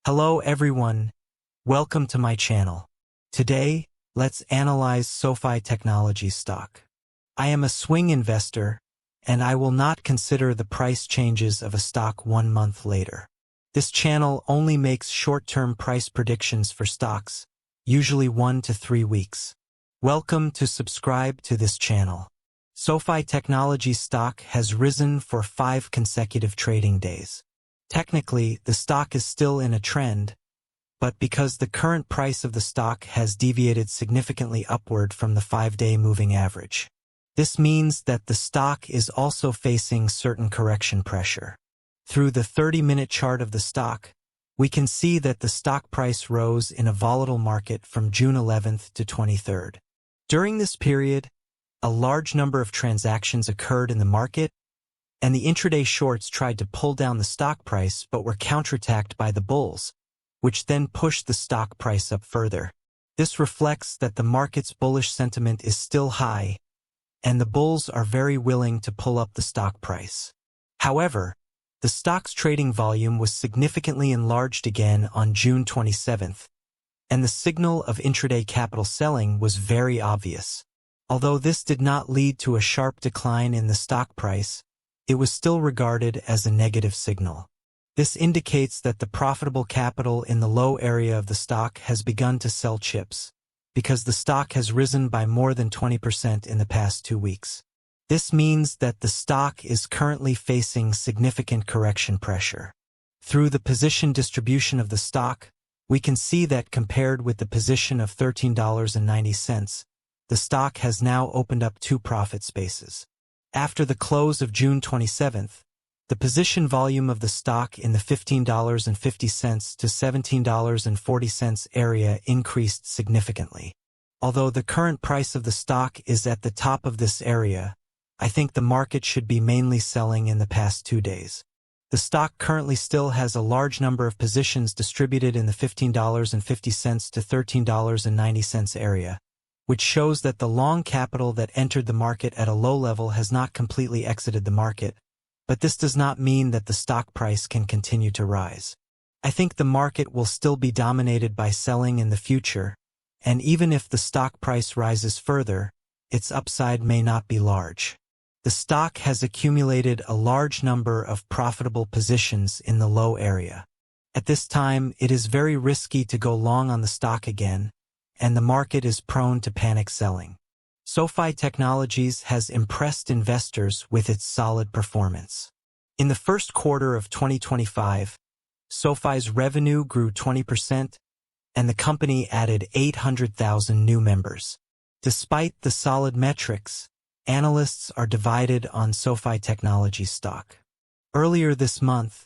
Hello everyone, welcome to my channel. Today, let's analyze SoFi Technologies stock. I am a swing investor, and I will not consider the price changes of a stock 1 month later. This channel only makes short-term price predictions for stocks, usually 1 to 3 weeks. Welcome to subscribe to this channel. SoFi Technologies stock has risen for 5 consecutive trading days. Technically, the stock is still in a trend, but because the current price of the stock has deviated significantly upward from the 5-day moving average. This means that the stock is also facing certain correction pressure. Through the 30-minute chart of the stock, we can see that the stock price rose in a volatile market from June 11th to 23rd. During this period, a large number of transactions occurred in the market, and the intraday shorts tried to pull down the stock price but were counterattacked by the bulls, which then pushed the stock price up further. This reflects that the market's bullish sentiment is still high, and the bulls are very willing to pull up the stock price. However, the stock's trading volume was significantly enlarged again on June 27th, and the signal of intraday capital selling was very obvious. Although this did not lead to a sharp decline in the stock price, it was still regarded as a negative signal. This indicates that the profitable capital in the low area of the stock has begun to sell chips, because the stock has risen by more than 20% in the past 2 weeks. This means that the stock is currently facing significant correction pressure. Through the position distribution of the stock, we can see that compared with the position of $13.90, the stock has now opened up 2 profit spaces. After the close of June 27th, the position volume of the stock in the $15.50 to $17.40 area increased significantly. Although the current price of the stock is at the top of this area, I think the market should be mainly selling in the past 2 days. The stock currently still has a large number of positions distributed in the $15.50 to $13.90 area, which shows that the long capital that entered the market at a low level has not completely exited the market, but this does not mean that the stock price can continue to rise. I think the market will still be dominated by selling in the future, and even if the stock price rises further, its upside may not be large. The stock has accumulated a large number of profitable positions in the low area. At this time, it is very risky to go long on the stock again, and the market is prone to panic selling. SoFi Technologies has impressed investors with its solid performance. In the first quarter of 2025, SoFi's revenue grew 20%, and the company added 800,000 new members. Despite the solid metrics, analysts are divided on SoFi Technologies stock. Earlier this month,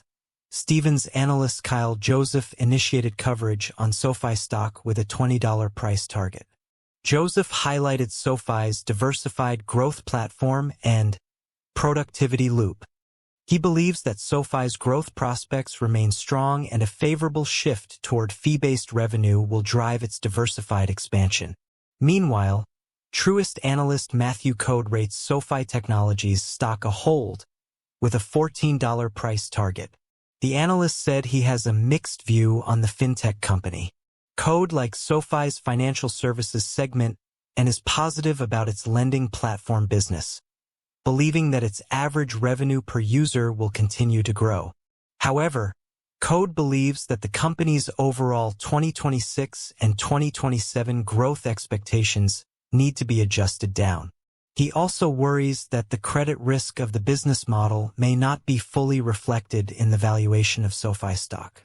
Stephens analyst Kyle Joseph initiated coverage on SoFi stock with a $20 price target. Joseph highlighted SoFi's diversified growth platform and productivity loop. He believes that SoFi's growth prospects remain strong and a favorable shift toward fee-based revenue will drive its diversified expansion. Meanwhile, Truist analyst Coad rates SoFi Technologies stock a hold with a $14 price target. The analyst said he has a mixed view on the fintech company. Coad likes SoFi's financial services segment and is positive about its lending platform business, believing that its average revenue per user will continue to grow. However, Coad believes that the company's overall 2026 and 2027 growth expectations need to be adjusted down. He also worries that the credit risk of the business model may not be fully reflected in the valuation of SoFi stock.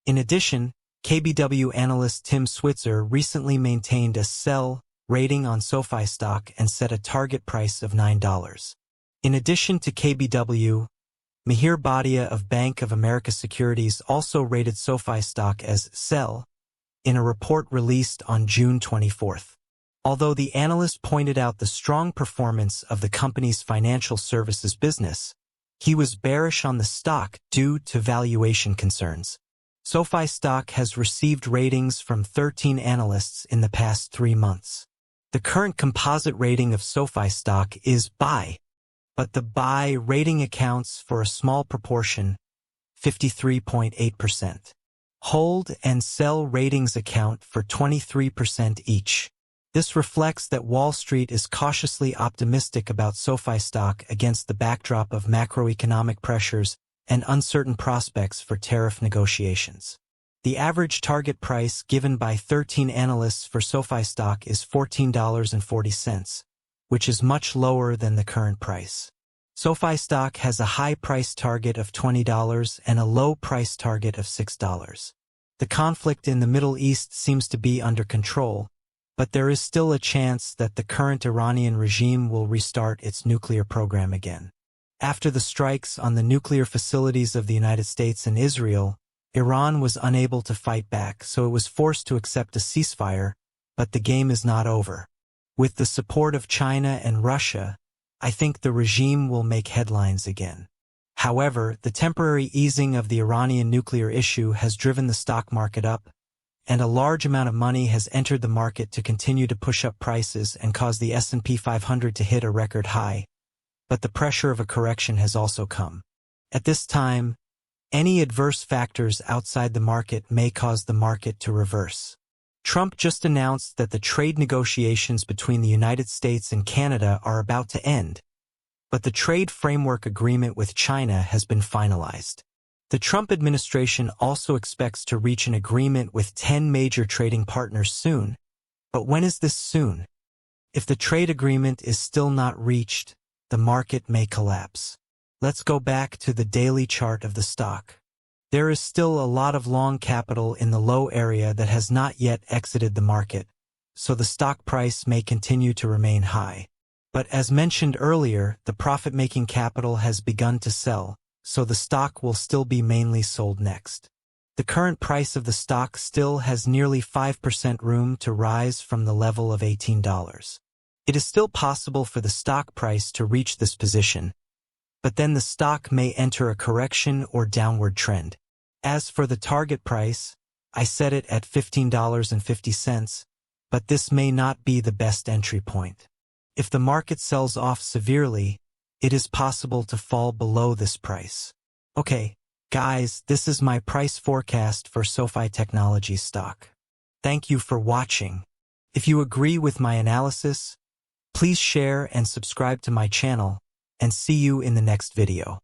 In addition, KBW analyst Tim Switzer recently maintained a sell rating on SoFi stock and set a target price of $9. In addition to KBW, Mihir Bhatia of Bank of America Securities also rated SoFi stock as sell in a report released on June 24th. Although the analyst pointed out the strong performance of the company's financial services business, he was bearish on the stock due to valuation concerns. SoFi stock has received ratings from 13 analysts in the past 3 months. The current composite rating of SoFi stock is buy, but the buy rating accounts for a small proportion, 53.8%. Hold and sell ratings account for 23% each. This reflects that Wall Street is cautiously optimistic about SoFi stock against the backdrop of macroeconomic pressures and uncertain prospects for tariff negotiations. The average target price given by 13 analysts for SoFi stock is $14.40, which is much lower than the current price. SoFi stock has a high price target of $20 and a low price target of $6. The conflict in the Middle East seems to be under control, but there is still a chance that the current Iranian regime will restart its nuclear program again. After the strikes on the nuclear facilities of the United States and Israel, Iran was unable to fight back, so it was forced to accept a ceasefire, but the game is not over. With the support of China and Russia, I think the regime will make headlines again. However, the temporary easing of the Iranian nuclear issue has driven the stock market up, and a large amount of money has entered the market to continue to push up prices and cause the S&P 500 to hit a record high. But the pressure of a correction has also come. At this time, any adverse factors outside the market may cause the market to reverse. Trump just announced that the trade negotiations between the United States and Canada are about to end, but the trade framework agreement with China has been finalized. The Trump administration also expects to reach an agreement with 10 major trading partners soon. But when is this soon? If the trade agreement is still not reached, the market may collapse. Let's go back to the daily chart of the stock. There is still a lot of long capital in the low area that has not yet exited the market, so the stock price may continue to remain high. But as mentioned earlier, the profit-making capital has begun to sell, so the stock will still be mainly sold next. The current price of the stock still has nearly 5% room to rise from the level of $18. It is still possible for the stock price to reach this position, but then the stock may enter a correction or downward trend. As for the target price, I set it at $15.50, but this may not be the best entry point. If the market sells off severely, it is possible to fall below this price. Okay, guys, this is my price forecast for SoFi Technology stock. Thank you for watching. If you agree with my analysis, please share and subscribe to my channel, and see you in the next video.